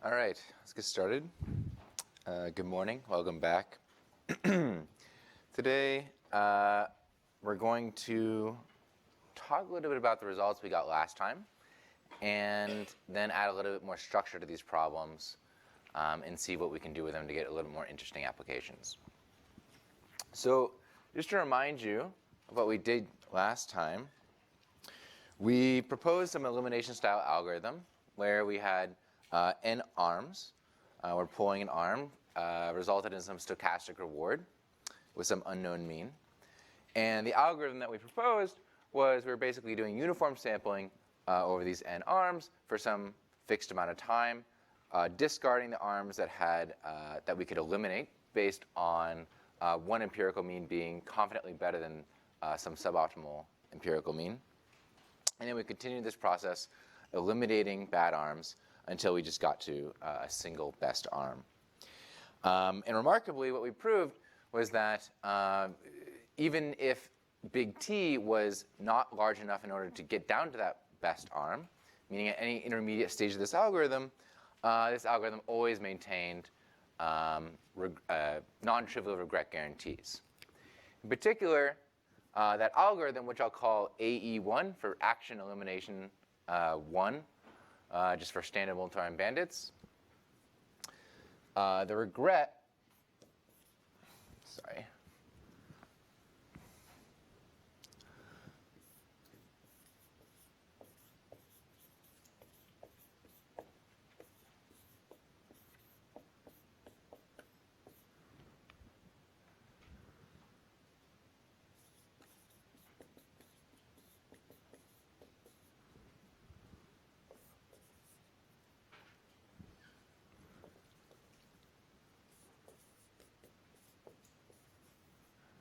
All right, let's get started. Good morning, welcome back. Today, we're going to talk a little bit about the results we got last time, and then add a little bit more structure to these problems, and see what we can do with them to get a little more interesting applications. So, just to remind you of what we did last time, we proposed some elimination-style algorithm where we had n arms. We're pulling an arm, resulted in some stochastic reward with some unknown mean. And the algorithm that we proposed was we were basically doing uniform sampling over these n arms for some fixed amount of time, discarding the arms that had that we could eliminate based on one empirical mean being confidently better than some suboptimal empirical mean. And then we continued this process, eliminating bad arms until we just got to a single best arm. And remarkably, what we proved was that even if big T was not large enough in order to get down to that best arm, meaning at any intermediate stage of this algorithm always maintained non-trivial regret guarantees. In particular, that algorithm, which I'll call AE1 for action elimination 1, just for standard multi-arm bandits. The regret, sorry.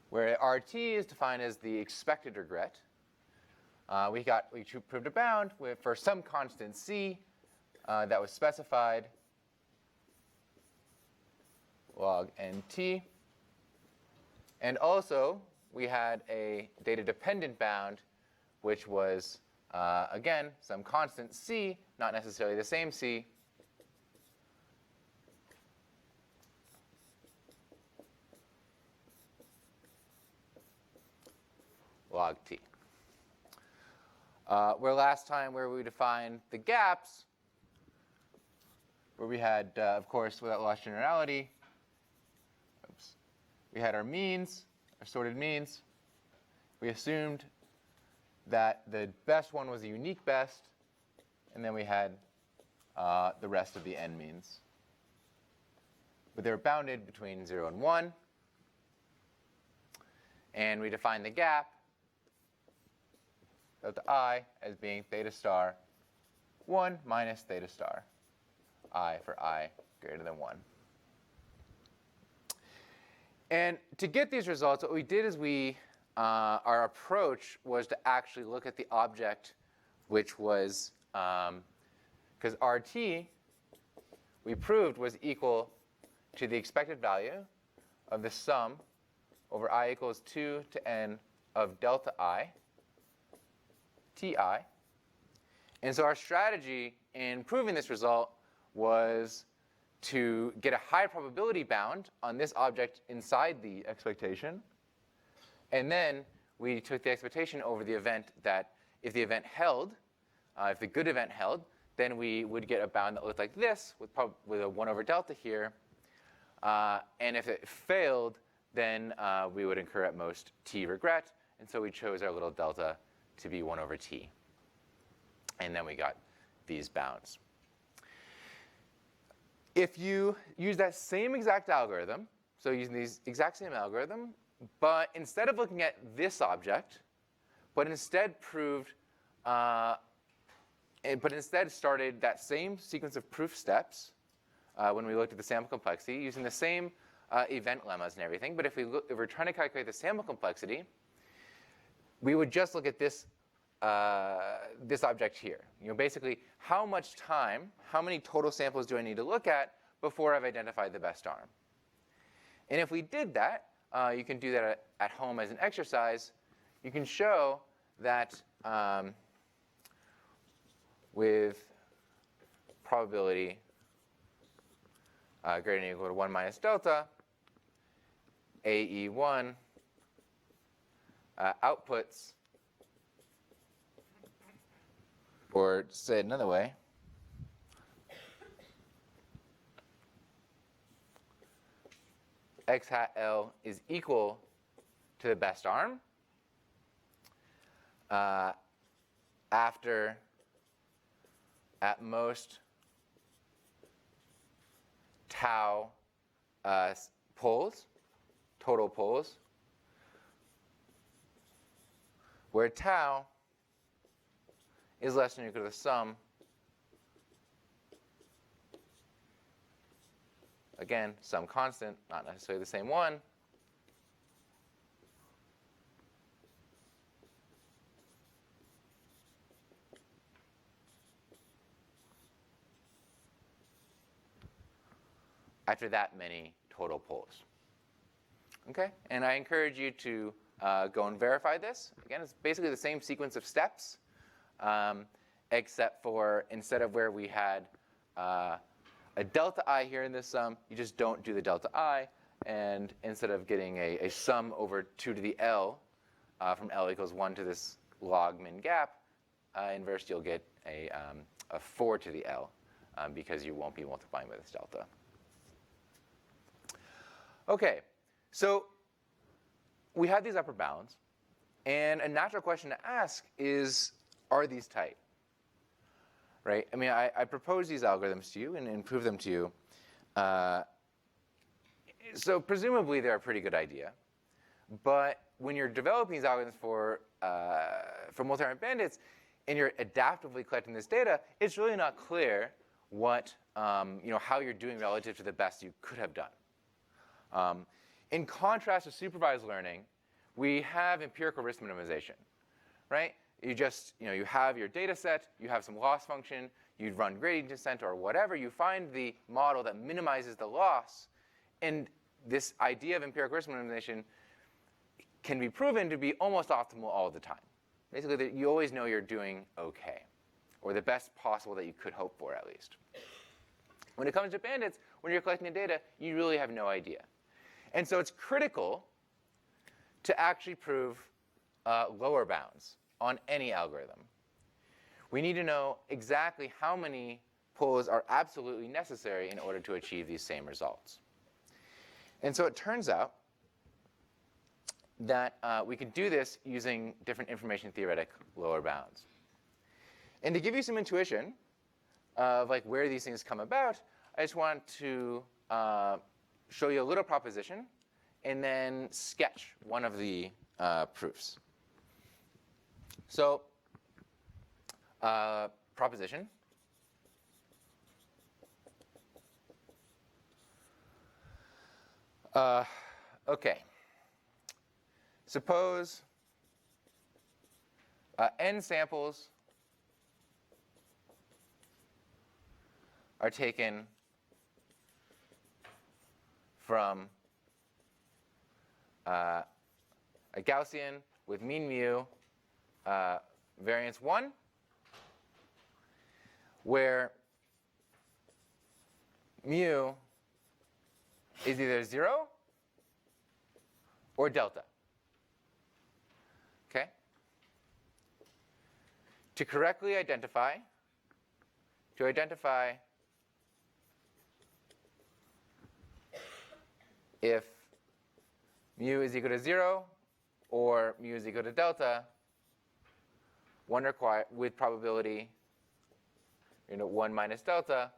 Where RT is defined as the expected regret. We proved a bound for some constant C that was specified, log NT. And also, we had a data-dependent bound, which was, again, some constant C, not necessarily the same C, log T. Where last time where we defined the gaps, where we had, of course, without loss generality, we had our means, our sorted means. We assumed that the best one was a unique best, and then we had the rest of the n means. But they were bounded between 0 and 1. And we defined the gap, delta I, as being theta star 1 minus theta star I for I greater than 1. And to get these results, what we did is our approach was to actually look at the object, which was, because RT, we proved, was equal to the expected value of the sum over I equals 2 to n of delta I, Ti. And so our strategy in proving this result was to get a high probability bound on this object inside the expectation. And then we took the expectation over the event that if the event held, if the good event held, then we would get a bound that looked like this with a 1 over delta here. And if it failed, then we would incur at most T regret. And so we chose our little delta to be 1 over T. And then we got these bounds. If you use that same exact algorithm, so using these exact same algorithm, but instead of looking at this object, but instead started that same sequence of proof steps when we looked at the sample complexity, using the same event lemmas and everything. But if we're trying to calculate the sample complexity, we would just look at this this object here. Basically, how much time, how many total samples do I need to look at before I've identified the best arm? And if we did that, you can do that at home as an exercise. You can show that with probability greater than or equal to 1 minus delta, AE1 outputs, or to say it another way, x hat L is equal to the best arm after at most tau poles, total poles, where tau is less than or equal to the sum, again, some constant, not necessarily the same one, after that many total poles. Okay, and I encourage you to go and verify this. Again, it's basically the same sequence of steps, except for instead of where we had a delta I here in this sum, you just don't do the delta I, and instead of getting a sum over 2 to the L from L equals 1 to this log min gap, inverse, you'll get a 4 to the L because you won't be multiplying by this delta. Okay, so we have these upper bounds, and a natural question to ask is, are these tight? Right? I mean, I propose these algorithms to you and prove them to you. So presumably they're a pretty good idea. But when you're developing these algorithms for multivariate bandits, and you're adaptively collecting this data, it's really not clear what, how you're doing relative to the best you could have done. In contrast to supervised learning, we have empirical risk minimization, right? You just, you have your data set, you have some loss function, you run gradient descent or whatever, you find the model that minimizes the loss, and this idea of empirical risk minimization can be proven to be almost optimal all the time. Basically, you always know you're doing okay, or the best possible that you could hope for, at least. When it comes to bandits, when you're collecting the data, you really have no idea. And so it's critical to actually prove lower bounds on any algorithm. We need to know exactly how many pulls are absolutely necessary in order to achieve these same results. And so it turns out that we can do this using different information theoretic lower bounds. And to give you some intuition of where these things come about, I just want to show you a little proposition and then sketch one of the proofs. So, proposition. Okay. Suppose n samples are taken from a Gaussian with mean mu variance 1, where mu is either 0 or delta. Okay? To correctly identify, if mu is equal to 0 or mu is equal to delta, one with probability 1 minus delta,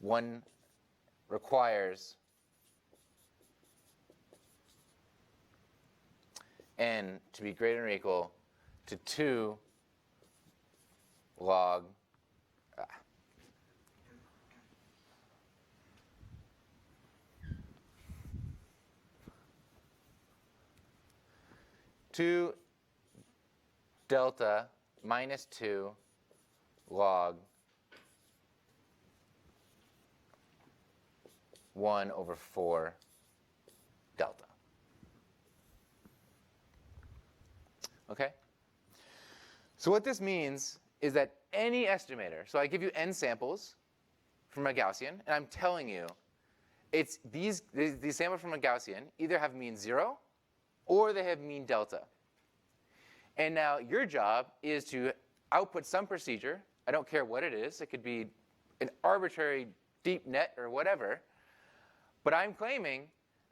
one requires n to be greater than or equal to 2 log 2 delta minus 2 log 1 over 4 delta. Okay? So what this means is that any estimator, so I give you n samples, from a Gaussian, and I'm telling you, it's these samples from a Gaussian either have mean 0 or they have mean delta. And now your job is to output some procedure. I don't care what it is. It could be an arbitrary deep net or whatever. But I'm claiming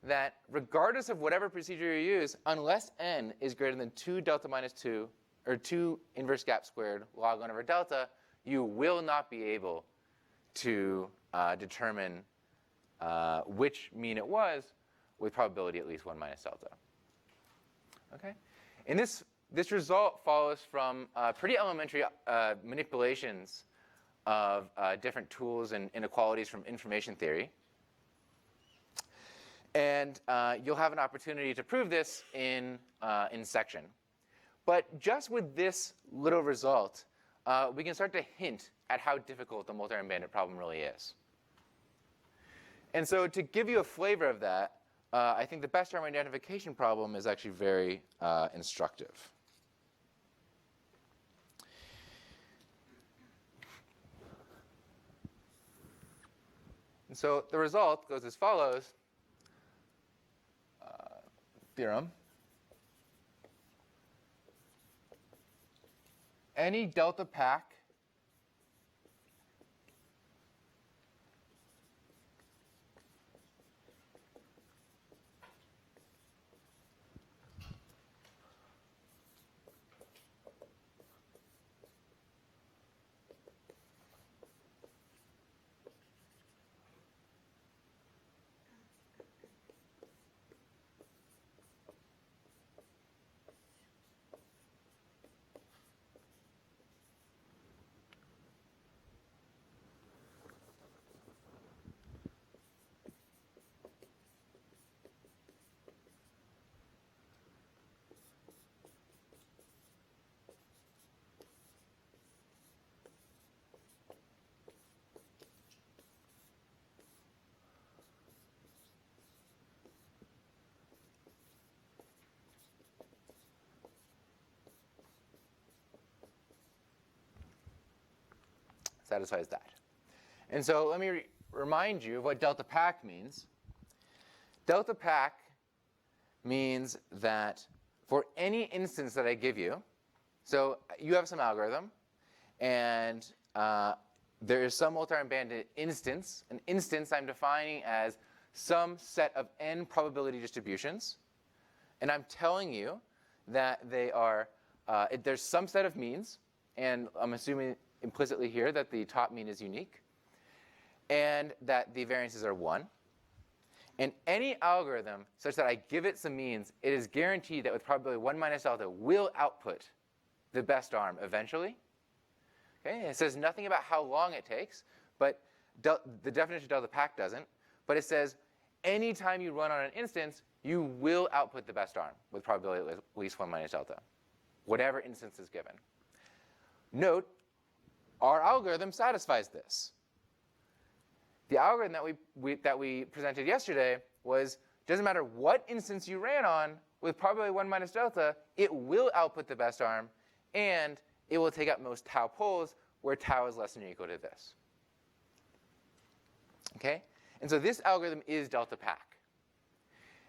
that regardless of whatever procedure you use, unless n is greater than 2 delta minus 2, or 2 inverse gap squared log 1 over delta, you will not be able to determine which mean it was with probability at least 1 minus delta. Okay? And this result follows from pretty elementary manipulations of different tools and inequalities from information theory. And you'll have an opportunity to prove this in section. But just with this little result, we can start to hint at how difficult the multi-arm bandit problem really is. And so to give you a flavor of that, I think the best arm identification problem is actually very instructive. And so the result goes as follows. Theorem. Any delta pack satisfies that. And so let me remind you of what delta pack means. Delta pack means that for any instance that I give you, so you have some algorithm, and there is some multi-arm bandit instance. An instance I'm defining as some set of n probability distributions. And I'm telling you that they are, there's some set of means, and I'm assuming implicitly here that the top mean is unique, and that the variances are 1. And any algorithm such that I give it some means, it is guaranteed that with probability 1 minus delta will output the best arm eventually. Okay? It says nothing about how long it takes, but the definition of delta pack doesn't. But it says anytime you run on an instance, you will output the best arm with probability at least 1 minus delta, whatever instance is given. Note, our algorithm satisfies this. The algorithm that we presented yesterday was, doesn't matter what instance you ran on, with probability 1 minus delta, it will output the best arm, and it will take up most tau poles, where tau is less than or equal to this. Okay? And so this algorithm is delta pack.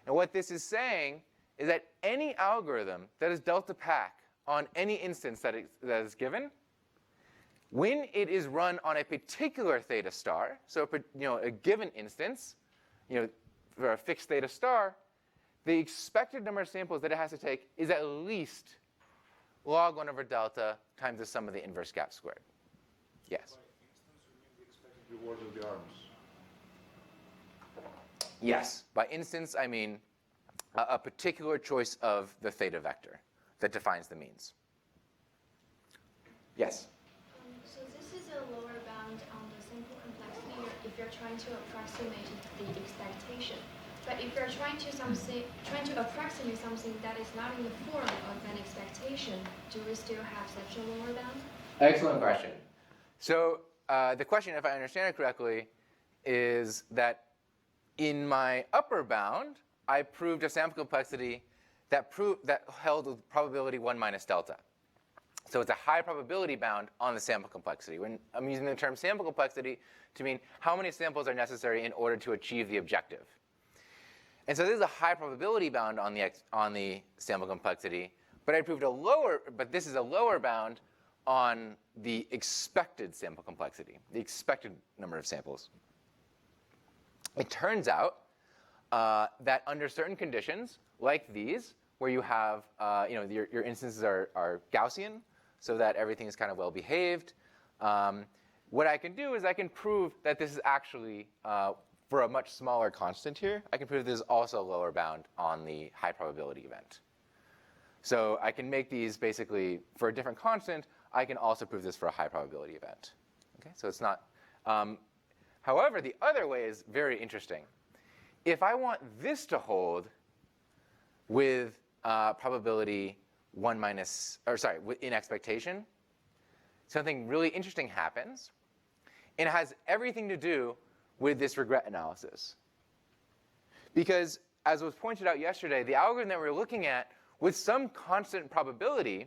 And what this is saying is that any algorithm that is delta pack on any instance that is given, when it is run on a particular theta star, so a given instance, for a fixed theta star, the expected number of samples that it has to take is at least log 1 over delta times the sum of the inverse gap squared. Yes? By instance, you mean the expected reward of the arms? Yes. By instance, I mean a particular choice of the theta vector that defines the means. Yes? So this is a lower bound on the sample complexity if you're trying to approximate the expectation. But if you're trying to approximate something that is not in the form of an expectation, do we still have such a lower bound? Excellent question. So the question, if I understand it correctly, is that in my upper bound, I proved a sample complexity that held with probability 1 minus delta. So it's a high probability bound on the sample complexity. When I'm using the term sample complexity to mean how many samples are necessary in order to achieve the objective. And so this is a high probability bound on the sample complexity, but this is a lower bound on the expected sample complexity, the expected number of samples. It turns out that under certain conditions, like these, where you have, your instances are Gaussian, so that everything is kind of well behaved, what I can do is I can prove that this is actually, for a much smaller constant here, I can prove this is also a lower bound on the high probability event. So I can make these basically, for a different constant, I can also prove this for a high probability event. Okay, so it's not, however, the other way is very interesting. If I want this to hold with probability in expectation, something really interesting happens. And it has everything to do with this regret analysis. Because as was pointed out yesterday, the algorithm that we're looking at, with some constant probability,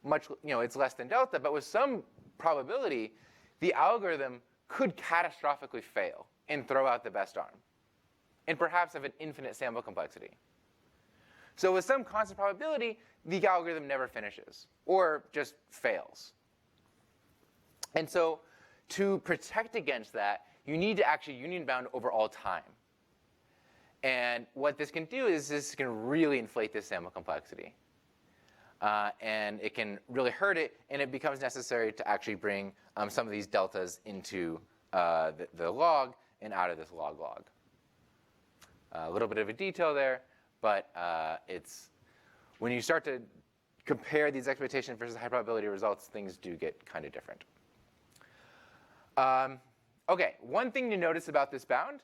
it's less than delta, but with some probability, the algorithm could catastrophically fail and throw out the best arm, and perhaps have an infinite sample complexity. So with some constant probability, the algorithm never finishes, or just fails. And so to protect against that, you need to actually union bound over all time. And what this can do is this can really inflate this sample complexity. And it can really hurt it, and it becomes necessary to actually bring some of these deltas into the log and out of this log-log. A little bit of a detail there, but it's when you start to compare these expectation versus high probability results, things do get kind of different. Okay, one thing to notice about this bound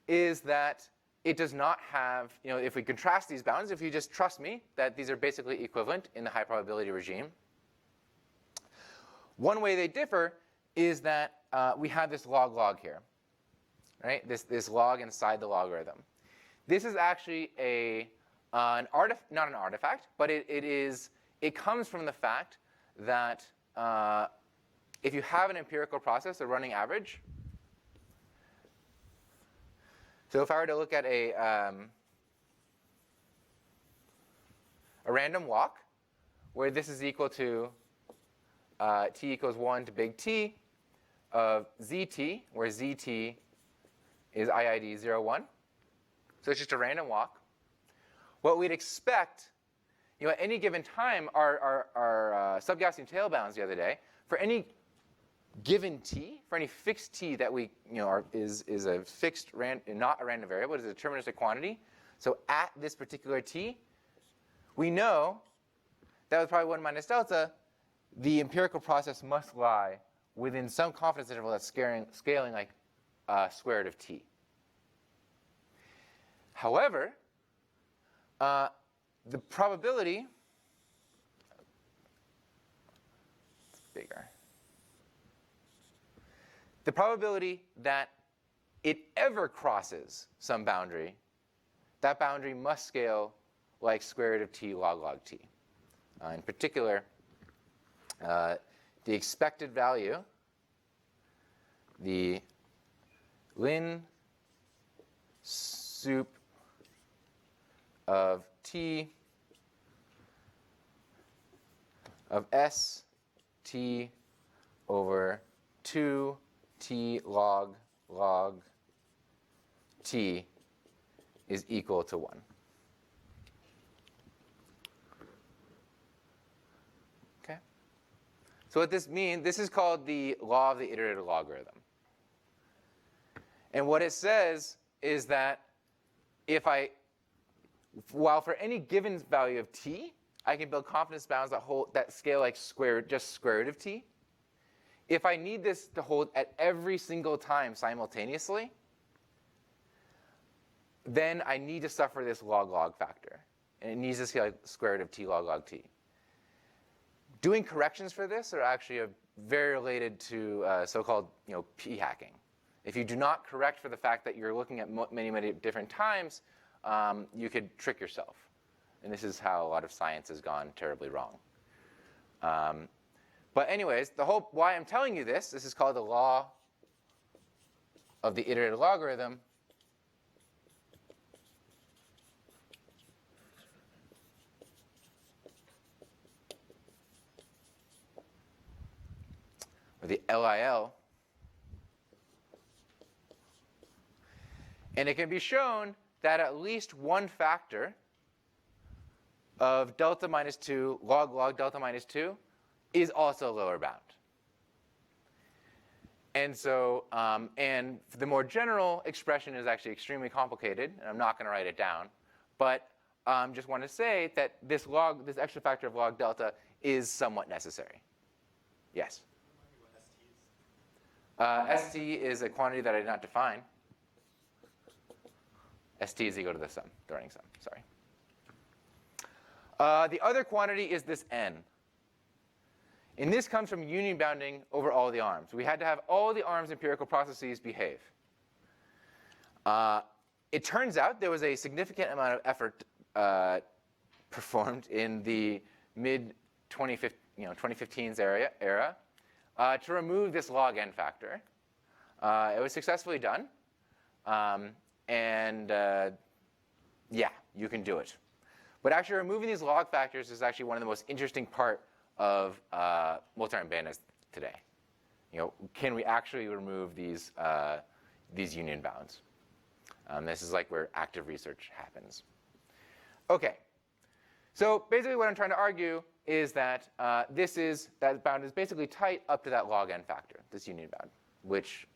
is that it does not have, if we contrast these bounds, if you just trust me that these are basically equivalent in the high probability regime, one way they differ is that we have this log-log here, right? This log inside the logarithm. This is actually not an artifact, but it comes from the fact that if you have an empirical process, a running average, so if I were to look at a random walk, where this is equal to t equals 1 to big T of zt, where zt is IID 0, 1. So it's just a random walk. What we'd expect, at any given time, our sub-Gaussian tail bounds the other day, for any given t, for any fixed t that we, is a fixed, not a random variable, it is a deterministic quantity. So at this particular t, we know that with probably 1 minus delta, the empirical process must lie within some confidence interval that's scaling like square root of t. However, the probability, it's bigger. The probability that it ever crosses some boundary, that boundary must scale like square root of t log t. In particular, the expected value, the ln sup of t of s t over 2 t log t is equal to 1. Okay? So what this means, this is called the law of the iterative logarithm. And what it says is that while for any given value of t, I can build confidence bounds that scale like just square root of t. If I need this to hold at every single time simultaneously, then I need to suffer this log-log factor. And it needs to scale like square root of t log t. Doing corrections for this are actually very related to so-called p-hacking. If you do not correct for the fact that you're looking at many, many different times, you could trick yourself. And this is how a lot of science has gone terribly wrong. But anyways, why I'm telling you this is called the law of the iterative logarithm. Or the LIL. And it can be shown that at least one factor of delta minus 2 log delta minus 2 is also a lower bound. And so, and the more general expression is actually extremely complicated, and I'm not going to write it down. But just want to say that this extra factor of log delta is somewhat necessary. Yes? ST is a quantity that I did not define. ST is equal to the sum, the running sum, sorry. The other quantity is this n. And this comes from union bounding over all the arms. We had to have all the arms empirical processes behave. It turns out there was a significant amount of effort performed in the mid-2015s era to remove this log n factor. It was successfully done. Yeah, you can do it. But actually removing these log factors is actually one of the most interesting part of multi-arm bandits today. Can we actually remove these union bounds? This is like where active research happens. Okay, so basically what I'm trying to argue is that that bound is basically tight up to that log n factor, this union bound, which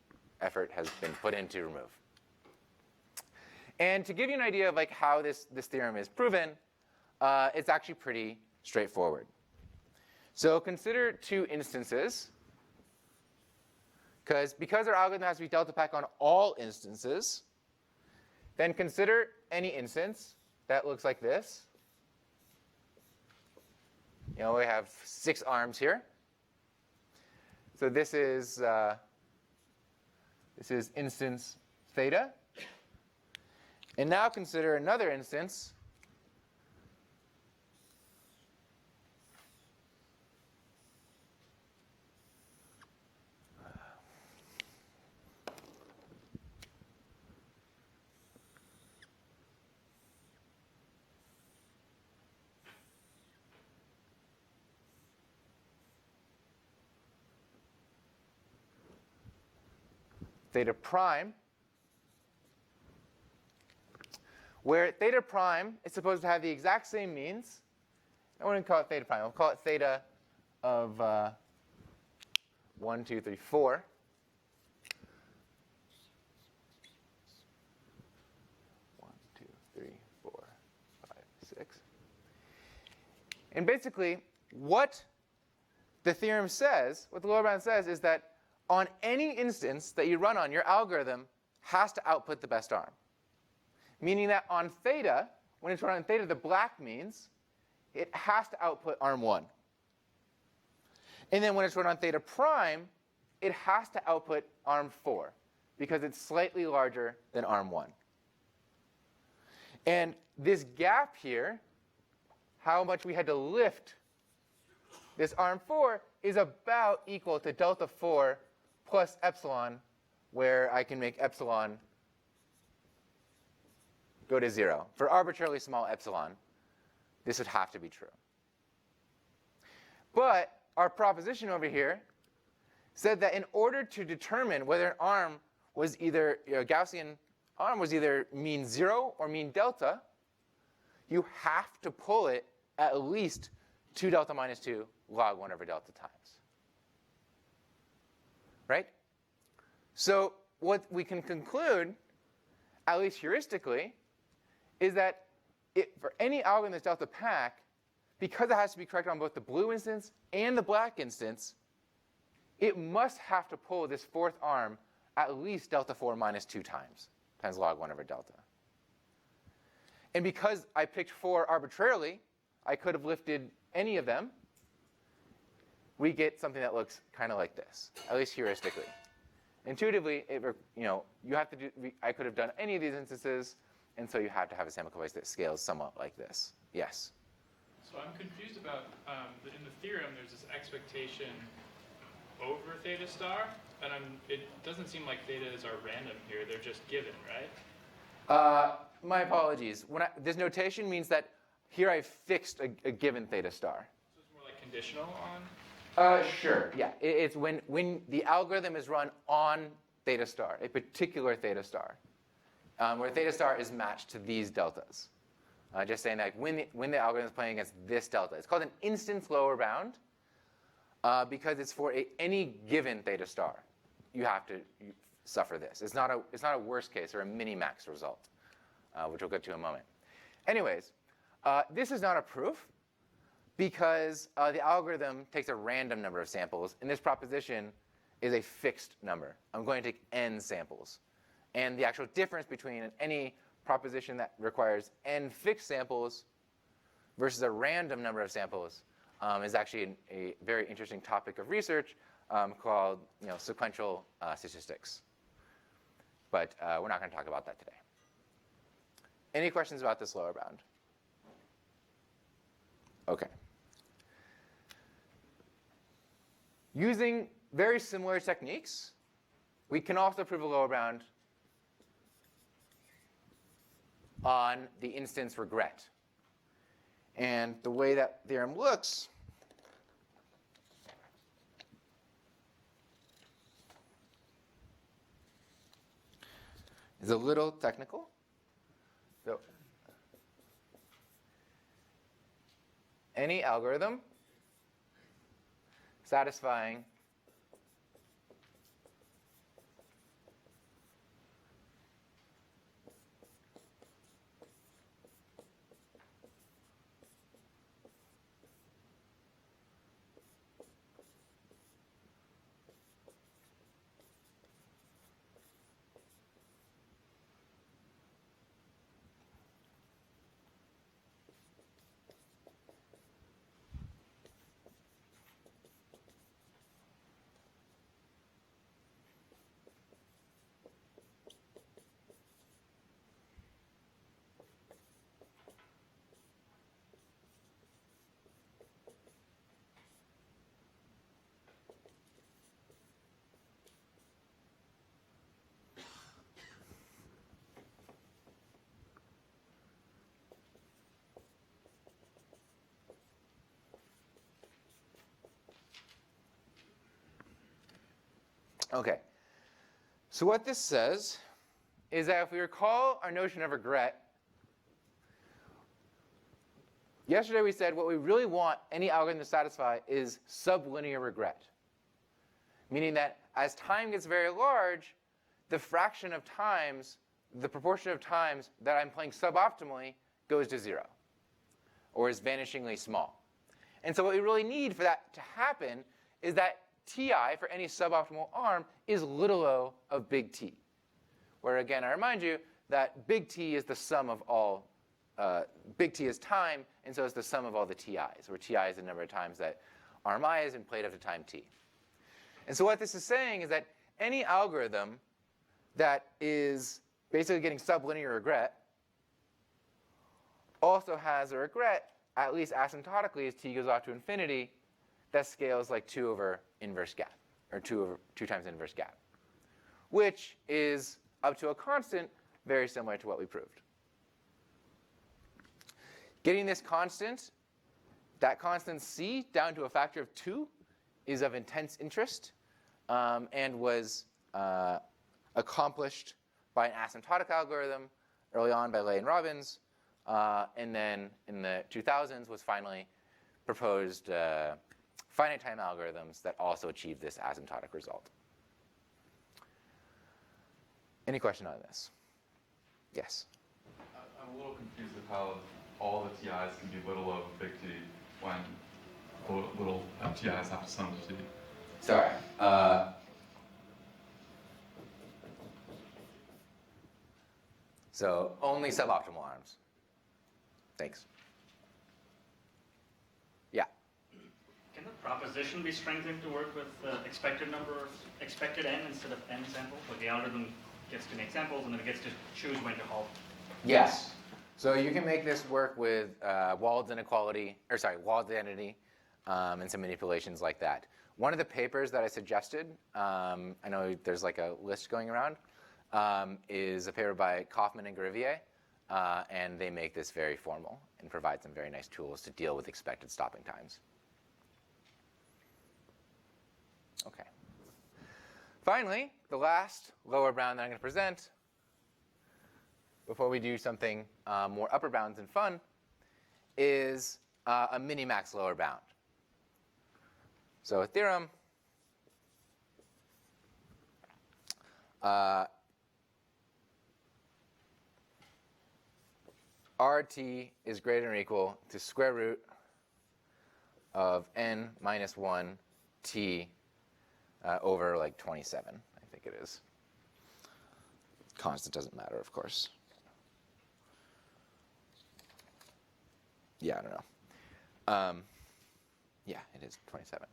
effort has been put in to remove. And to give you an idea of like how this theorem is proven, it's actually pretty straightforward. So consider two instances, because our algorithm has to be delta packed on all instances. Then consider any instance that looks like this. We have 6 arms here. So this is instance theta. And now consider another instance. Theta prime, where theta prime is supposed to have the exact same means. I wouldn't call it theta prime. I'll call it theta of 1, 2, 3, 4. And basically, what the theorem says, what the lower bound says, is that on any instance that you run on, your algorithm has to output the best arm. Meaning that on theta, when it's run on theta, the black means it has to output arm 1. And then when it's run on theta prime, it has to output arm 4 because it's slightly larger than arm 1. And this gap here, how much we had to lift this arm 4, is about equal to delta 4 plus epsilon, where I can make epsilon go to 0. For arbitrarily small epsilon, this would have to be true. But our proposition over here said that in order to determine whether an arm was either, a Gaussian arm was either mean 0 or mean delta, you have to pull it at least 2 delta minus 2 log 1 over delta times. Right? So what we can conclude, at least heuristically, is that for any algorithm that's delta pack, because it has to be correct on both the blue instance and the black instance, it must have to pull this fourth arm at least delta 4 minus 2 times log 1 over delta. And because I picked 4 arbitrarily, I could have lifted any of them. We get something that looks kind of like this, at least heuristically. Intuitively, you have to do. I could have done any of these instances, and so you have to have a sample coverage that scales somewhat like this. Yes. So So I'm confused about, in the theorem, there's this expectation over theta star, and it doesn't seem like thetas are random here. They're just given, right? My apologies. This notation means that here I've fixed a given theta star. So it's more like conditional on? Sure, yeah. It's when the algorithm is run on theta star, a particular theta star, where theta star is matched to these deltas. Just saying that when the algorithm is playing against this delta. It's called an instance lower bound because it's for any given theta star. You have to suffer this. It's not a worst case or a minimax result, which we'll get to in a moment. Anyways, this is not a proof because the algorithm takes a random number of samples, and this proposition is a fixed number. I'm going to take n samples. And the actual difference between any proposition that requires n fixed samples versus a random number of samples is actually a very interesting topic of research called sequential statistics. But we're not going to talk about that today. Any questions about this lower bound? OK. Using very similar techniques, we can also prove a lower bound on the instance regret. And the way that theorem looks is a little technical. So any algorithm satisfying OK. So what this says is that if we recall our notion of regret, yesterday we said what we really want any algorithm to satisfy is sublinear regret, meaning that as time gets very large, the fraction of times, the proportion of times that I'm playing suboptimally goes to 0, or is vanishingly small. And so what we really need for that to happen is that Ti for any suboptimal arm is little o of big T, where again I remind you that big T is the sum of all, big T is time, and so it's the sum of all the Ti's, where Ti is the number of times that arm I is played up to time T. And so what this is saying is that any algorithm that is basically getting sublinear regret also has a regret, at least asymptotically as T goes off to infinity, that scales like 2 over inverse gap, or 2 times inverse gap, which is up to a constant very similar to what we proved. Getting this constant, that constant C, down to a factor of 2 is of intense interest and was accomplished by an asymptotic algorithm early on by Lay and Robbins, and then in the 2000s was finally proposed finite time algorithms that also achieve this asymptotic result. Any question on this? Yes? I'm a little confused with how all the TIs can be little o big T when little TIs have to sum to T. Sorry. So only suboptimal arms. Thanks. Yeah. Can the proposition be strengthened to work with the expected n instead of n samples? Like the algorithm gets to make samples and then it gets to choose when to halt. Yes. So you can make this work with Wald's inequality, or sorry, Wald's identity, and some manipulations like that. One of the papers that I suggested, I know there's like a list going around, is a paper by Kaufman and Garivier, and they make this very formal and provide some very nice tools to deal with expected stopping times. Okay. Finally, the last lower bound that I'm going to present, before we do something more upper bounds and fun, is a minimax lower bound. So a theorem, RT is greater than or equal to square root of n minus 1 t over like 27, I think it is. Constant doesn't matter, of course. Yeah, I don't know. Yeah, it is 27.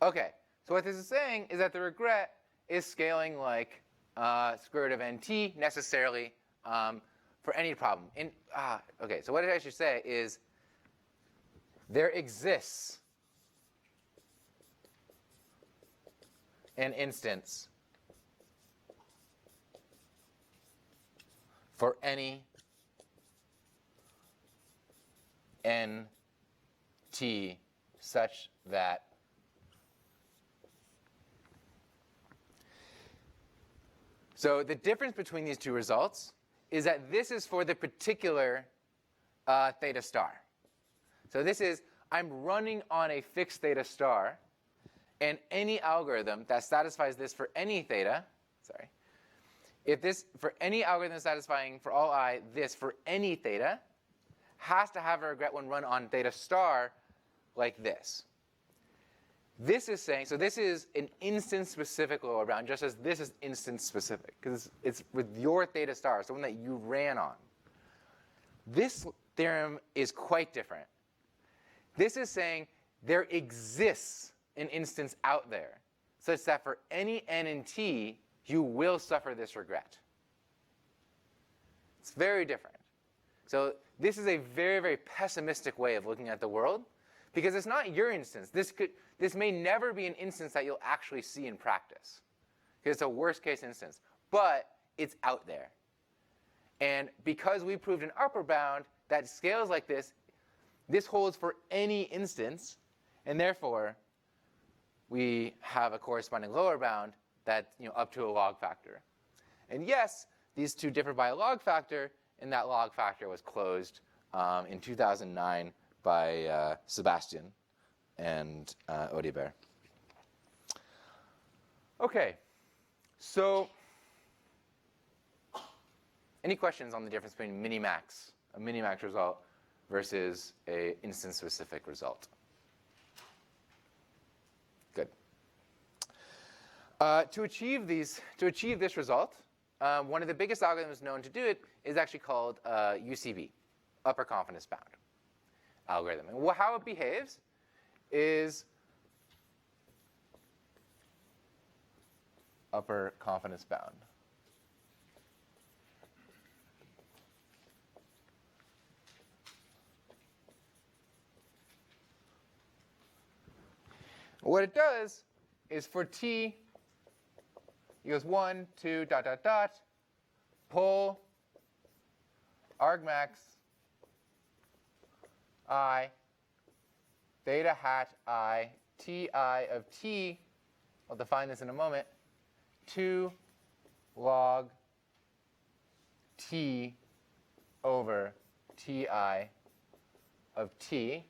Okay, so what this is saying is that the regret is scaling like square root of nt necessarily for any problem. Okay, so what I should say is there exists an instance for any nt such that so the difference between these two results is that this is for the particular theta star. So this is, I'm running on a fixed theta star, and any algorithm that satisfies this for any theta, if this, for any algorithm satisfying for all I, this for any theta, has to have a regret when run on theta star like this. This is saying, so this is an instance-specific lower bound, just as this is instance-specific, because it's with your theta star, so one that you ran on. This theorem is quite different. This is saying there exists an instance out there, such that for any n and t, you will suffer this regret. It's very different. So this is a very, very pessimistic way of looking at the world, because it's not your instance. This may never be an instance that you'll actually see in practice, because it's a worst-case instance. But it's out there. And because we proved an upper bound that scales like this, this holds for any instance, and therefore we have a corresponding lower bound that's up to a log factor. And yes, these two differ by a log factor, and that log factor was closed in 2009 by Sebastian and Audibert. Okay, so any questions on the difference between minimax, a minimax result, versus a instance-specific result? Good. To achieve this result, one of the biggest algorithms known to do it is actually called UCB, upper confidence bound algorithm. And how it behaves is upper confidence bound. What it does is for t equals 1, 2, ... pull argmax I theta hat I ti of t, I'll define this in a moment, 2 log t over ti of t,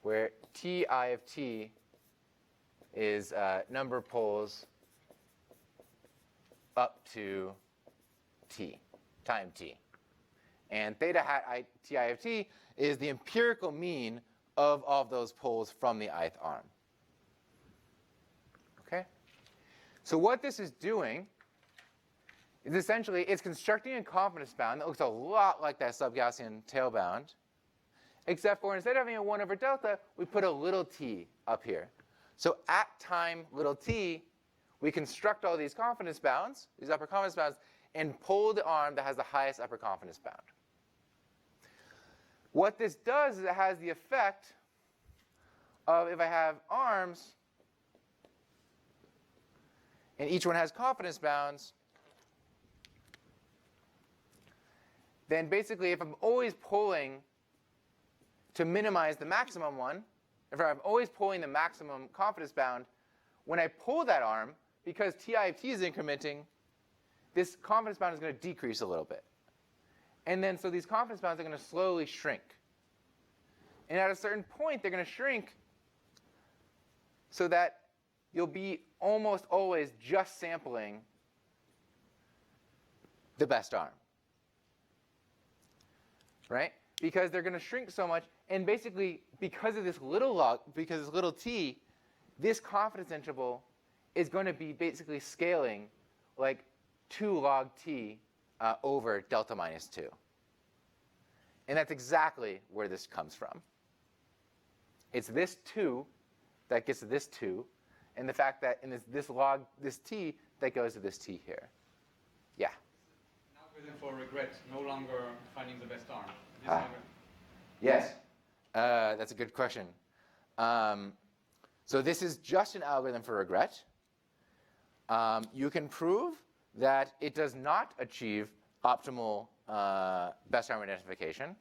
where ti of t is number of poles up to t, time t. And theta hat I, ti of t is the empirical mean of all of those poles from the ith arm. Okay? So what this is doing is essentially it's constructing a confidence bound that looks a lot like that sub-Gaussian tail bound, except for instead of having a 1 over delta, we put a little t up here. So at time little t, we construct all these confidence bounds, these upper confidence bounds, and pull the arm that has the highest upper confidence bound. What this does is it has the effect of, if I have arms, and each one has confidence bounds, then basically if I'm always pulling to minimize the maximum one, if I'm always pulling the maximum confidence bound, when I pull that arm, because Ti of t is incrementing, this confidence bound is going to decrease a little bit. And then so these confidence bounds are going to slowly shrink. And at a certain point, they're going to shrink so that you'll be almost always just sampling the best arm. Right? Because they're going to shrink so much, and basically because of this little log, because this little t, this confidence interval is going to be basically scaling like 2 log t over delta minus 2. And that's exactly where this comes from. It's this 2 that gets to this 2, and the fact that in this t that goes to this t here. Yeah? Now waiting for regret, no longer finding the best arm. Yes, that's a good question. So this is just an algorithm for regret. You can prove that it does not achieve optimal best arm identification.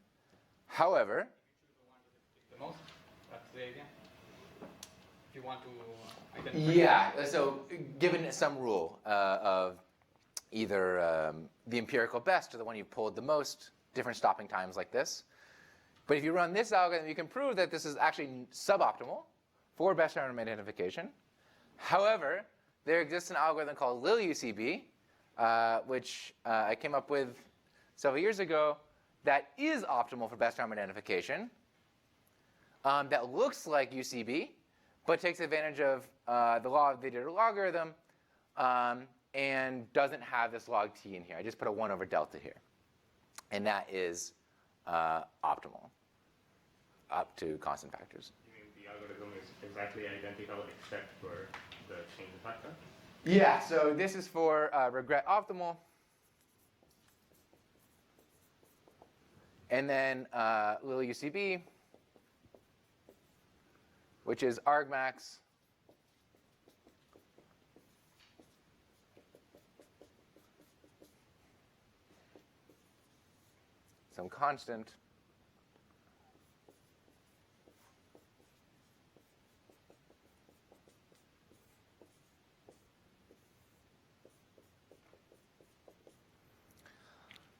However, The most? That's the idea. If you want to identify. yeah, so given some rule of either the empirical best or the one you pulled the most, different stopping times like this. But if you run this algorithm, you can prove that this is actually suboptimal for best arm identification. However, there exists an algorithm called LilUCB, which I came up with several years ago, that is optimal for best arm identification, that looks like UCB, but takes advantage of the law of the iterative logarithm and doesn't have this log t in here. I just put a 1 over delta here. And that is optimal up to constant factors. You mean the algorithm is exactly identical except for the change factor? Yeah, so this is for regret optimal. And then LilUCB, which is argmax some constant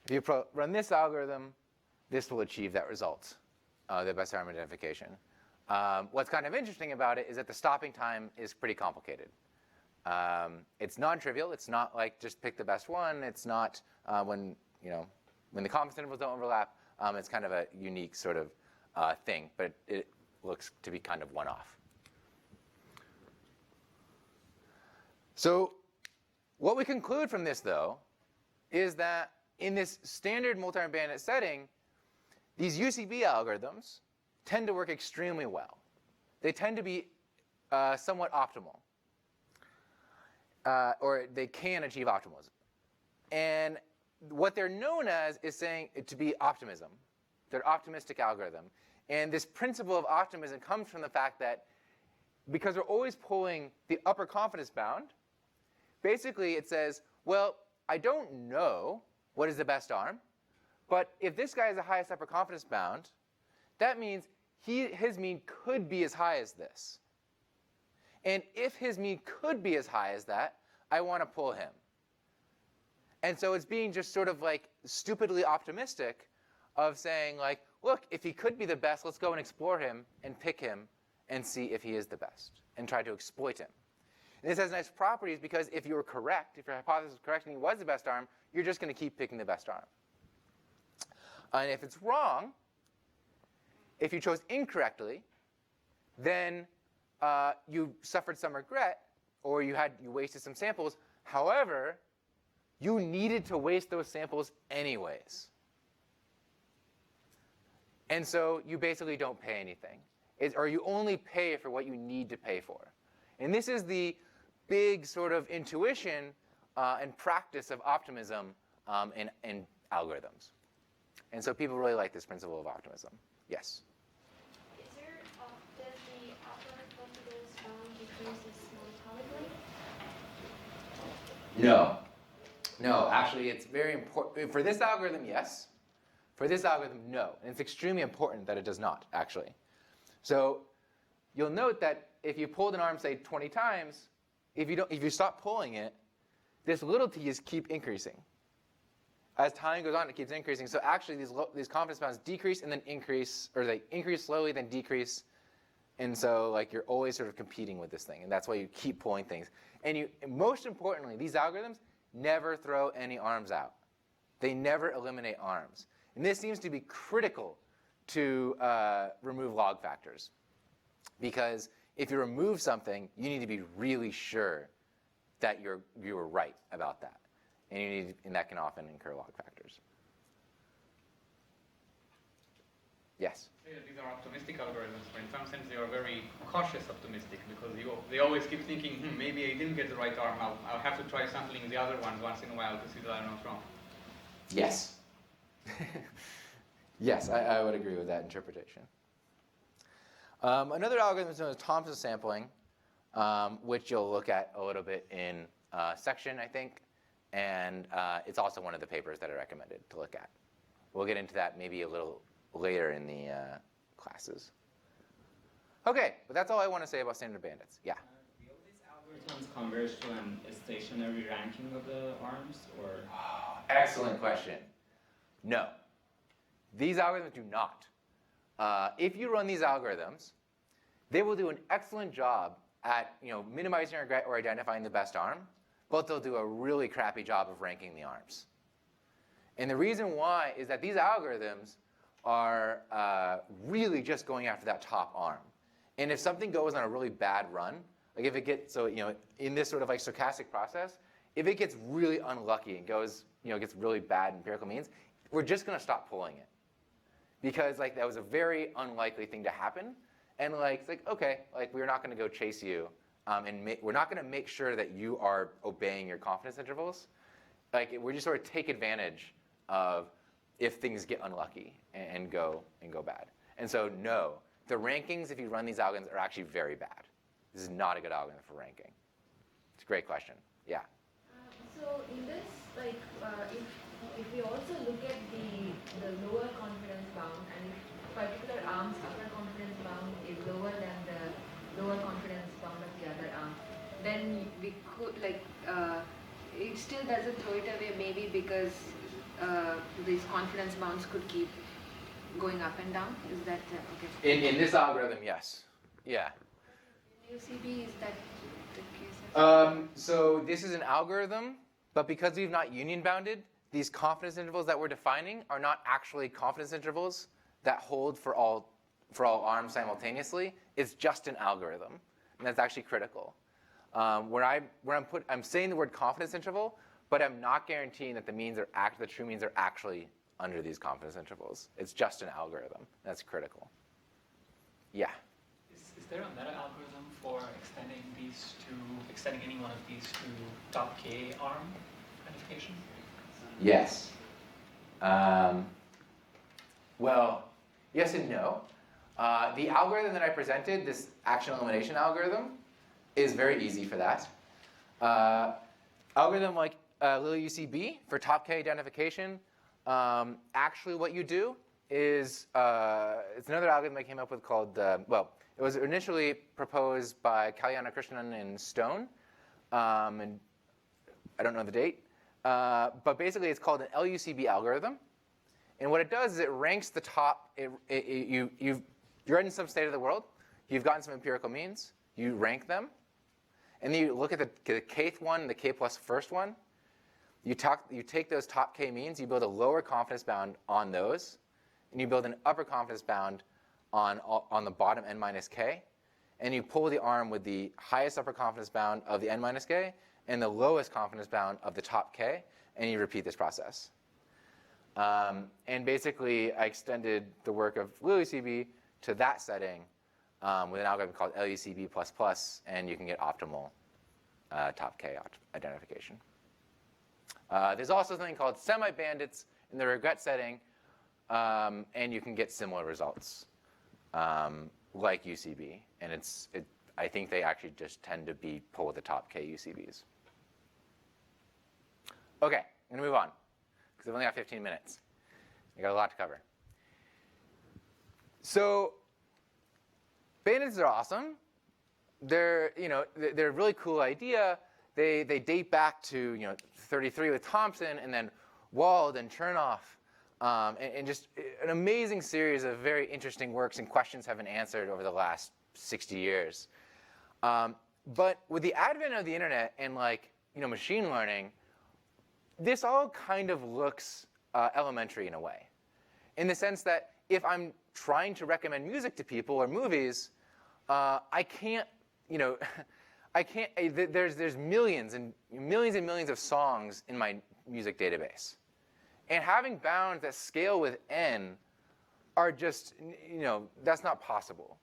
if you run this algorithm, this will achieve that result, the best arm identification. What's kind of interesting about it is that the stopping time is pretty complicated. It's non-trivial. It's not like just pick the best one. It's not when the confidence intervals don't overlap. It's kind of a unique sort of thing, but it looks to be kind of one-off. So what we conclude from this, though, is that in this standard multi-arm bandit setting, these UCB algorithms tend to work extremely well. They tend to be somewhat optimal, or they can achieve optimalism. And what they're known as is saying to be optimism. They're optimistic algorithm. And this principle of optimism comes from the fact that because we're always pulling the upper confidence bound, basically it says, well, I don't know what is the best arm, but if this guy has the highest upper confidence bound, that means his mean could be as high as this. And if his mean could be as high as that, I want to pull him. And so it's being just sort of like stupidly optimistic of saying like, look, if he could be the best, let's go and explore him and pick him and see if he is the best and try to exploit him. And this has nice properties because if you were correct, if your hypothesis was correct and he was the best arm, you're just going to keep picking the best arm. And if it's wrong, if you chose incorrectly, then you suffered some regret or you wasted some samples. However, you needed to waste those samples anyways. And so you basically don't pay anything. Or you only pay for what you need to pay for. And this is the big sort of intuition and practice of optimism in algorithms. And so people really like this principle of optimism. Yes? Is there, does the upper confidence bound decreases monotonically? No. No, actually, it's very important. For this algorithm, yes. For this algorithm, no. And it's extremely important that it does not, actually. So you'll note that if you pulled an arm, say, 20 times, if you stop pulling it, this little t's keep increasing. As time goes on, it keeps increasing. So actually, these confidence bounds decrease and then increase, or they increase slowly, then decrease. And so like you're always sort of competing with this thing. And that's why you keep pulling things. And most importantly, these algorithms never throw any arms out. They never eliminate arms. And this seems to be critical to remove log factors. Because if you remove something, you need to be really sure that you were right about that. And that can often incur log factors. Yes? These are optimistic algorithms, but in some sense they are very cautious optimistic, because they always keep thinking, maybe I didn't get the right arm, I'll have to try sampling the other ones once in a while to see that I'm not wrong. Yes. Yes, I would agree with that interpretation. Another algorithm is known as Thompson sampling, which you'll look at a little bit in section, I think. And it's also one of the papers that I recommended to look at. We'll get into that maybe a little later in the classes. Okay, but that's all I want to say about standard bandits. Yeah? Will these algorithms converge to a stationary ranking of the arms, or? Excellent question. No. These algorithms do not. If you run these algorithms, they will do an excellent job at minimizing or identifying the best arm, but they'll do a really crappy job of ranking the arms. And the reason why is that these algorithms are really just going after that top arm. And if something goes on a really bad run, like if it gets, in this sort of like stochastic process, if it gets really unlucky and goes, gets really bad empirical means, we're just going to stop pulling it. Because like that was a very unlikely thing to happen. And like, it's like, okay, like we're not going to go chase you. And we're not going to make sure that you are obeying your confidence intervals. Like we're just sort of take advantage of if things get unlucky and go bad. And so no, the rankings, if you run these algorithms, are actually very bad. This is not a good algorithm for ranking. It's a great question. Yeah. So in this, like, if we also look at the lower confidence bound, and if particular arm's upper confidence bound is lower than the lower confidence bound of the other arm, then we could it still doesn't throw it away, maybe because these confidence bounds could keep going up and down. Is that okay? In this algorithm, yes. Yeah. In UCB, is that the case? So this is an algorithm, but because we've not union bounded, these confidence intervals that we're defining are not actually confidence intervals that hold for all arms simultaneously. It's just an algorithm, and that's actually critical. I'm saying the word confidence interval, but I'm not guaranteeing that the true means are actually under these confidence intervals. It's just an algorithm. That's critical. Yeah. Is there a meta algorithm for extending any one of these to top K arm identification? Yes. Well, yes and no. The algorithm that I presented, this action elimination algorithm, is very easy for that. Algorithm like little UCB for top K identification, actually what you do is, it's another algorithm I came up with called, it was initially proposed by Kalyana Krishnan and Stone, and I don't know the date, but basically it's called an LUCB algorithm. And what it does is it ranks the top, you're in some state of the world, you've gotten some empirical means, you rank them, and then you look at the kth one and the k plus first one. You take those top k means, you build a lower confidence bound on those, and you build an upper confidence bound on the bottom n minus k, and you pull the arm with the highest upper confidence bound of the n minus k and the lowest confidence bound of the top k, and you repeat this process. And basically, I extended the work of LUCB to that setting with an algorithm called LUCB++, and you can get optimal top K identification. There's also something called semi-bandits in the regret setting, and you can get similar results like UCB. And I think they actually just tend to pull the top K UCBs. OK, I'm going to move on, because I've only got 15 minutes. I got a lot to cover. So bandits are awesome. They're a really cool idea. They date back to 33 with Thompson, and then Wald and Chernoff, and just an amazing series of very interesting works and questions have been answered over the last 60 years. But with the advent of the internet and machine learning, this all kind of looks elementary in a way, in the sense that if I'm trying to recommend music to people or movies, I can't, there's millions and millions of songs in my music database. And having bounds that scale with n are just, that's not possible.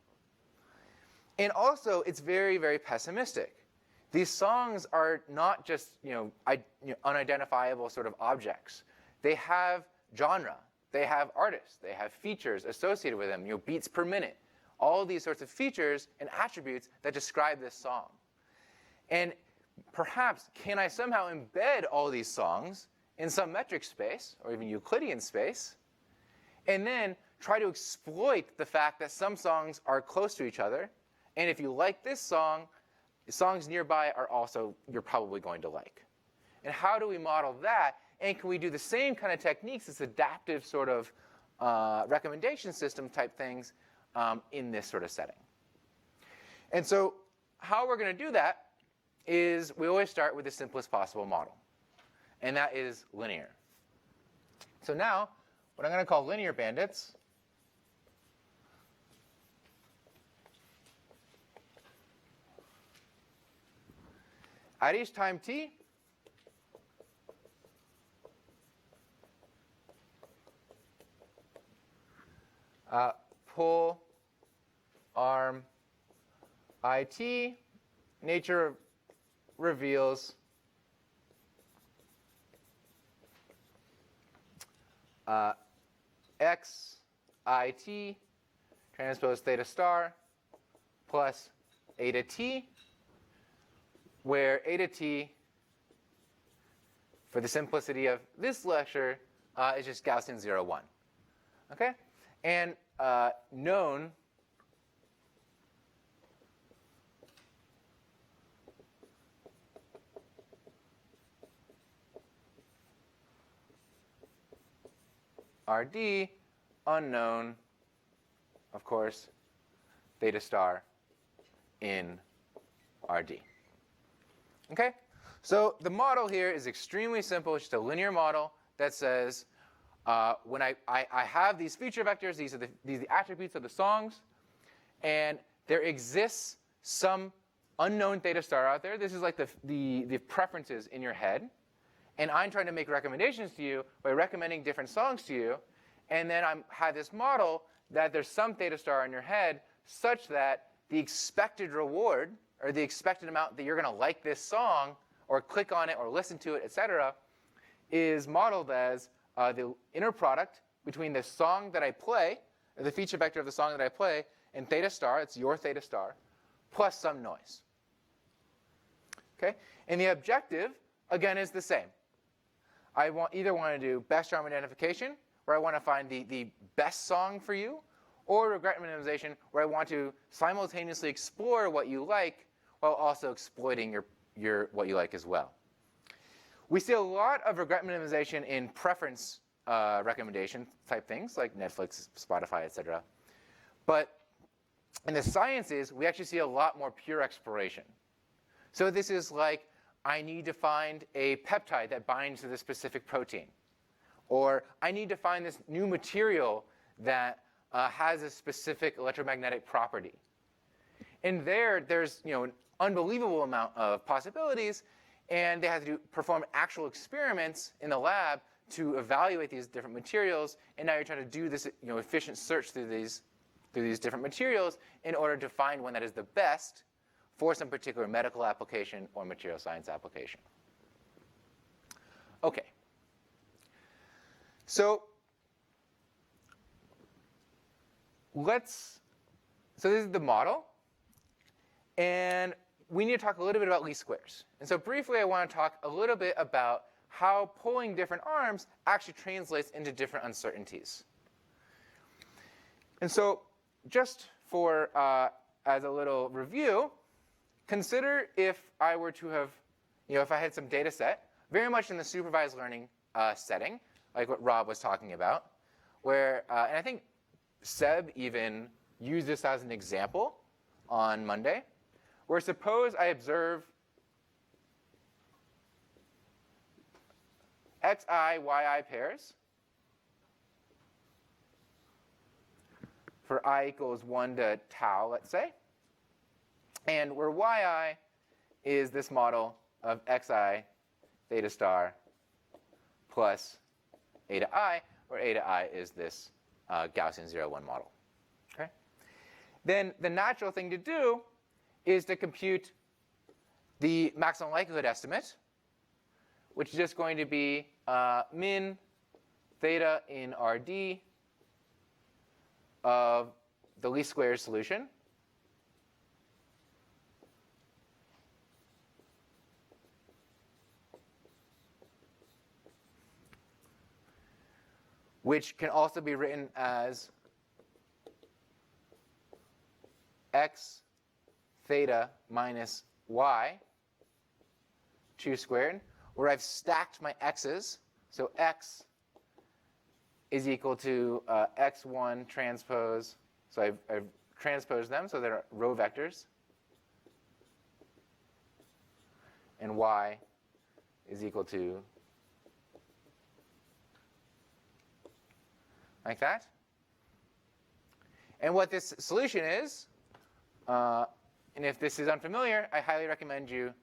And also, it's very, very pessimistic. These songs are not just unidentifiable sort of objects. They have genre. They have artists. They have features associated with them, beats per minute. All of these sorts of features and attributes that describe this song. And perhaps, can I somehow embed all these songs in some metric space, or even Euclidean space, and then try to exploit the fact that some songs are close to each other, and if you like this song, the songs nearby are also, you're probably going to like. And how do we model that? And can we do the same kind of techniques, this adaptive sort of recommendation system type things in this sort of setting? And so how we're going to do that is we always start with the simplest possible model. And that is linear. So now, what I'm going to call linear bandits at each time t, pull arm it, nature reveals x it transpose theta star plus eta t, where eta t, for the simplicity of this lecture, is just Gaussian 0, 1. Okay? And known RD, unknown, of course, theta star in RD. Okay? So the model here is extremely simple. It's just a linear model that says when I have these feature vectors, these are the attributes of the songs, and there exists some unknown theta star out there. This is like the preferences in your head. And I'm trying to make recommendations to you by recommending different songs to you. And then I have this model that there's some theta star in your head such that the expected reward, or the expected amount that you're going to like this song, or click on it, or listen to it, etc., is modeled as the inner product between the song that I play, or the feature vector of the song that I play, and theta star, it's your theta star, plus some noise. Okay? And the objective, again, is the same. I either want to do best charm identification, where I want to find the best song for you, or regret minimization, where I want to simultaneously explore what you like while also exploiting what you like as well. We see a lot of regret minimization in preference recommendation type things like Netflix, Spotify, etc. But in the sciences, we actually see a lot more pure exploration. So this is like, I need to find a peptide that binds to this specific protein. Or I need to find this new material that has a specific electromagnetic property. And there's an unbelievable amount of possibilities, and they have to perform actual experiments in the lab to evaluate these different materials. And now you're trying to do this efficient search through these different materials in order to find one that is the best for some particular medical application or material science application. Okay. So this is the model. And we need to talk a little bit about least squares. And so briefly, I want to talk a little bit about how pulling different arms actually translates into different uncertainties. And so just for as a little review, consider if I were to have, if I had some data set, very much in the supervised learning setting, like what Rob was talking about, where, and I think Seb even used this as an example on Monday, where suppose I observe xi, yi pairs for I equals 1 to tau, let's say, and where yi is this model of xi theta star plus eta I, where eta I is this Gaussian 0, 1 model. Okay? Then the natural thing to do is to compute the maximum likelihood estimate, which is just going to be min theta in RD of the least squares solution which can also be written as x theta minus y 2 squared, where I've stacked my x's. So x is equal to x1 transpose. So I've transposed them so they're row vectors. And y is equal to like that. And what this solution is, and if this is unfamiliar, I highly recommend you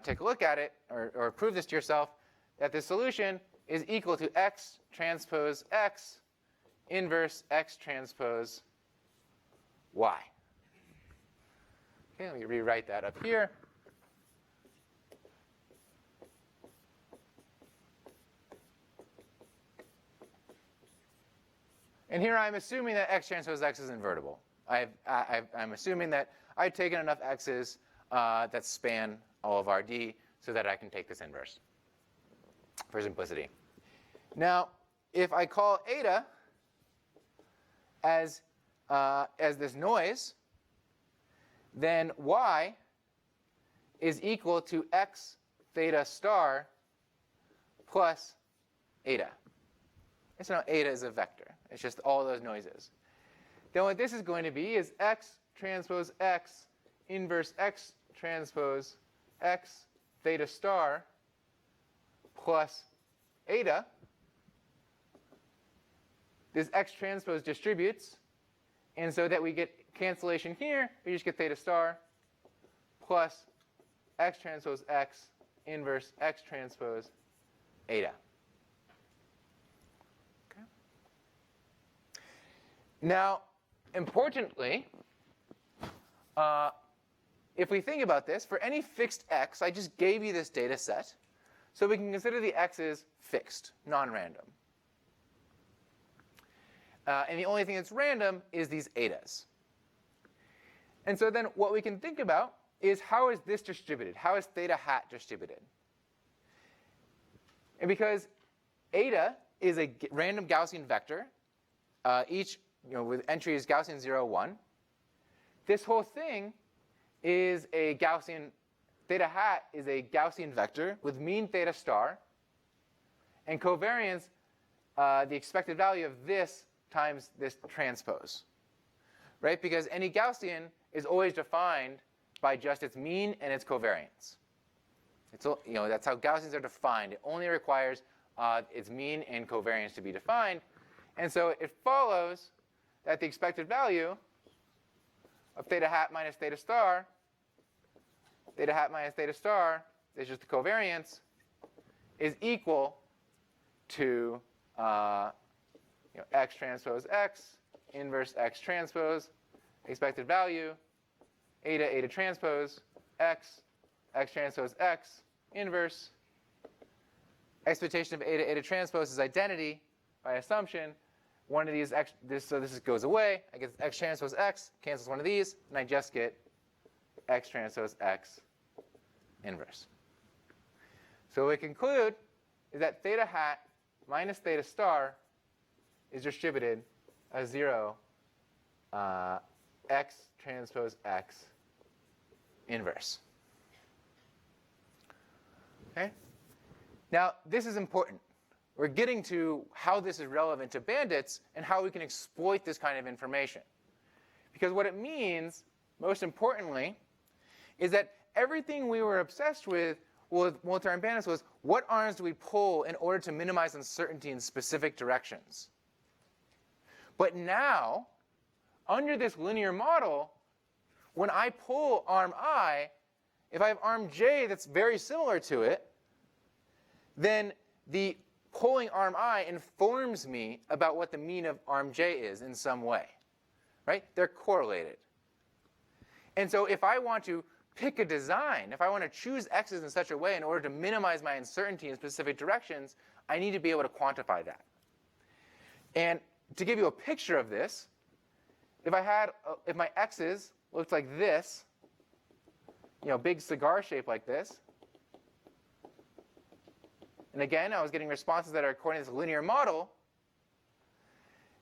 take a look at it or prove this to yourself, that the solution is equal to x transpose x inverse x transpose y. Okay, let me rewrite that up here. And here I'm assuming that x transpose x is invertible. I'm assuming that I've taken enough x's that span all of RD so that I can take this inverse for simplicity. Now, if I call eta as this noise, then y is equal to x theta star plus eta. So now eta is a vector. It's just all those noises. Then what this is going to be is x transpose x inverse x transpose x theta star plus eta. This x transpose distributes, and so that we get cancellation here, we just get theta star plus x transpose x inverse x transpose eta. Okay. Now, importantly, if we think about this, for any fixed x, I just gave you this data set, so we can consider the x's fixed, non-random. And the only thing that's random is these etas. And so then what we can think about is, how is this distributed? How is theta hat distributed? And because eta is a random Gaussian vector, each with entries Gaussian 0, 1, this whole thing is a Gaussian, theta hat is a Gaussian vector with mean theta star, and covariance, the expected value of this times this transpose, right? Because any Gaussian is always defined by just its mean and its covariance. It's, that's how Gaussians are defined. It only requires its mean and covariance to be defined. And so it follows that the expected value of theta hat minus theta star is just the covariance, is equal to x transpose x inverse x transpose. Expected value eta transpose x, x transpose x, inverse. Expectation of eta transpose is identity by assumption. One of these, so this goes away. I get x transpose x, cancels one of these, and I just get x transpose x inverse. So what we conclude is that theta hat minus theta star is distributed as 0 x transpose x inverse. Okay? Now, this is important. We're getting to how this is relevant to bandits and how we can exploit this kind of information. Because what it means, most importantly, is that everything we were obsessed with multi-arm bandits was what arms do we pull in order to minimize uncertainty in specific directions. But now, under this linear model, when I pull arm I, if I have arm j that's very similar to it, then the pulling arm I informs me about what the mean of arm j is in some way. Right? They're correlated. And so if I want to pick a design, if I want to choose x's in such a way in order to minimize my uncertainty in specific directions, I need to be able to quantify that. And to give you a picture of this, if my x's looked like this, big cigar shape like this, and again, I was getting responses that are according to this linear model,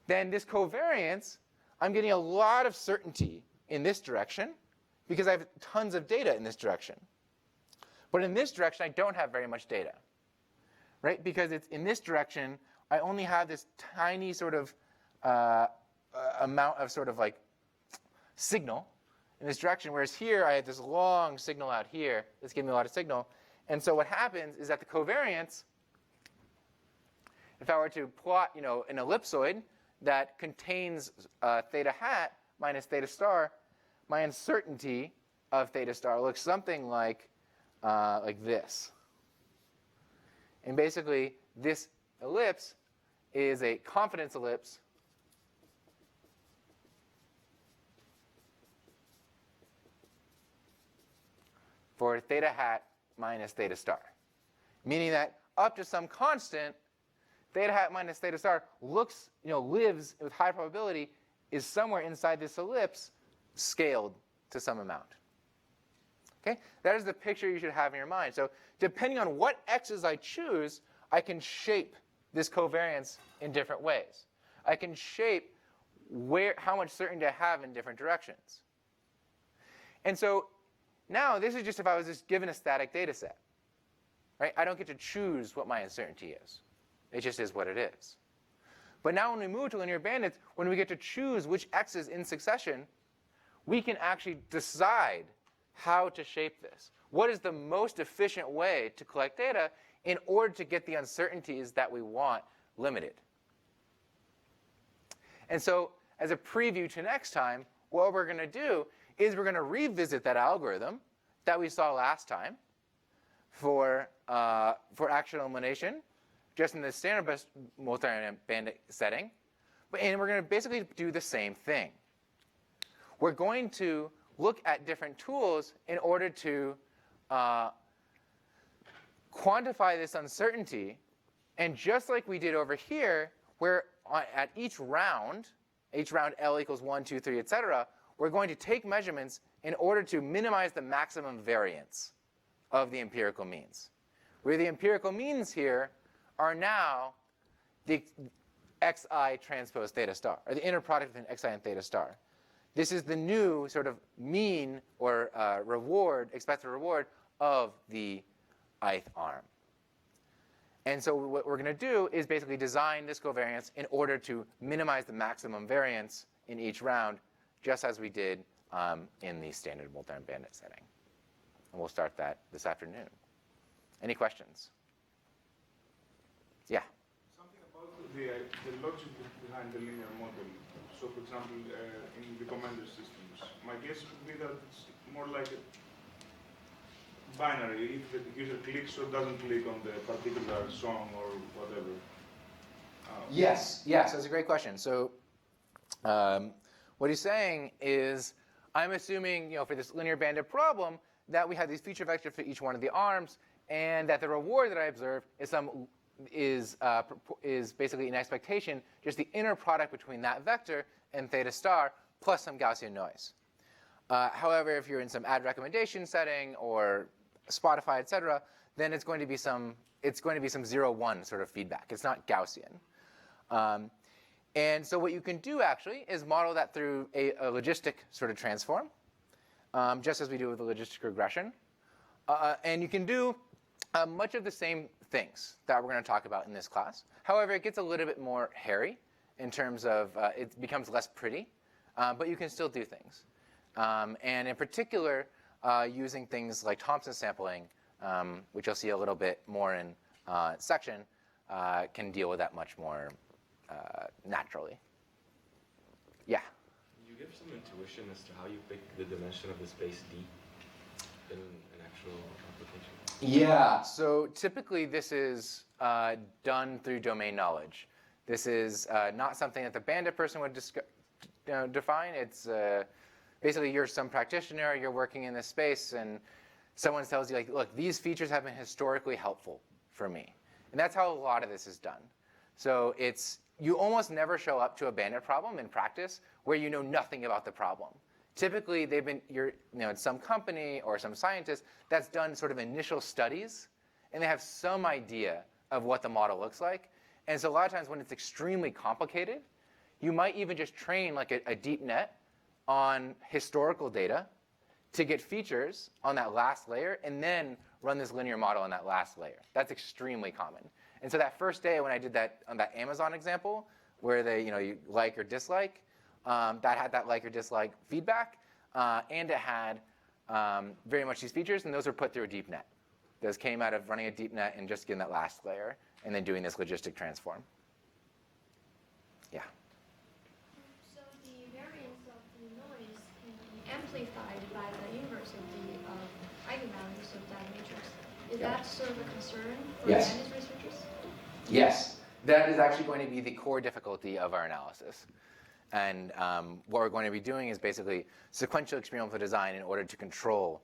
then this covariance, I'm getting a lot of certainty in this direction because I have tons of data in this direction. But in this direction, I don't have very much data, right? Because it's in this direction, I only have this tiny sort of amount of sort of like signal in this direction, whereas here I have this long signal out here that's giving me a lot of signal. And so what happens is that the covariance, if I were to plot an ellipsoid that contains theta hat minus theta star, my uncertainty of theta star looks something like this. And basically, this ellipse is a confidence ellipse for theta hat minus theta star. Meaning that up to some constant, theta hat minus theta star lives with high probability, is somewhere inside this ellipse, scaled to some amount. Okay? That is the picture you should have in your mind. So depending on what x's I choose, I can shape this covariance in different ways. I can shape how much certainty I have in different directions. And so now this is just if I was just given a static data set. Right? I don't get to choose what my uncertainty is. It just is what it is. But now when we move to linear bandits, when we get to choose which x's in succession, we can actually decide how to shape this. What is the most efficient way to collect data in order to get the uncertainties that we want limited? And so as a preview to next time, what we're going to do is we're going to revisit that algorithm that we saw last time for action elimination, just in the standard multi-arm bandit setting. And we're going to basically do the same thing. We're going to look at different tools in order to quantify this uncertainty. And just like we did over here, where at each round L equals 1, 2, 3, etc., we're going to take measurements in order to minimize the maximum variance of the empirical means. Where the empirical means here are now the xi transpose theta star, or the inner product between xi and theta star. This is the new sort of mean or expected reward of the ith arm. And so what we're going to do is basically design this covariance in order to minimize the maximum variance in each round, just as we did in the standard multi-arm bandit setting. And we'll start that this afternoon. Any questions? Yeah? Something about the logic behind the linear model. So, for example, in recommender systems, my guess would be that it's more like a binary. If the user clicks or doesn't click on the particular song or whatever. Yes, that's a great question. So what he's saying is I'm assuming, for this linear bandit problem, that we have these feature vectors for each one of the arms, and that the reward that I observe is basically an expectation, just the inner product between that vector and theta star plus some Gaussian noise. However, if you're in some ad recommendation setting or Spotify, etc., then it's going to be some 0-1 sort of feedback. It's not Gaussian. And so what you can do actually is model that through a logistic sort of transform, just as we do with the logistic regression. And you can do much of the same things that we're going to talk about in this class. However, it gets a little bit more hairy in terms of it becomes less pretty, but you can still do things. And in particular, using things like Thompson sampling, which you'll see a little bit more in section, can deal with that much more naturally. Yeah? Can you give some intuition as to how you pick the dimension of the space D in an actual application? Yeah, so typically this is done through domain knowledge. This is not something that the Bandit person would define. It's basically you're some practitioner, you're working in this space, and someone tells you, like, look, these features have been historically helpful for me. And that's how a lot of this is done. So you almost never show up to a Bandit problem in practice where you know nothing about the problem. Typically, it's some company or some scientist that's done sort of initial studies, and they have some idea of what the model looks like. And so a lot of times when it's extremely complicated, you might even just train like a deep net on historical data to get features on that last layer, and then run this linear model on that last layer. That's extremely common. And so that first day when I did that on that Amazon example, where you like or dislike, that had that like or dislike feedback, and it had very much these features, and those were put through a deep net. Those came out of running a deep net and just getting that last layer, and then doing this logistic transform. Yeah? So the variance of the noise can be amplified by the inverse of the eigenvalues of that matrix. Is that sort of a concern for Bandit researchers? Yes. That is actually going to be the core difficulty of our analysis. And what we're going to be doing is basically sequential experimental design in order to control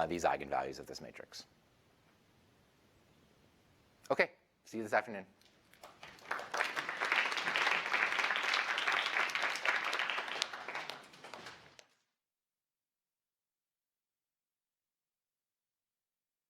these eigenvalues of this matrix. OK, see you this afternoon.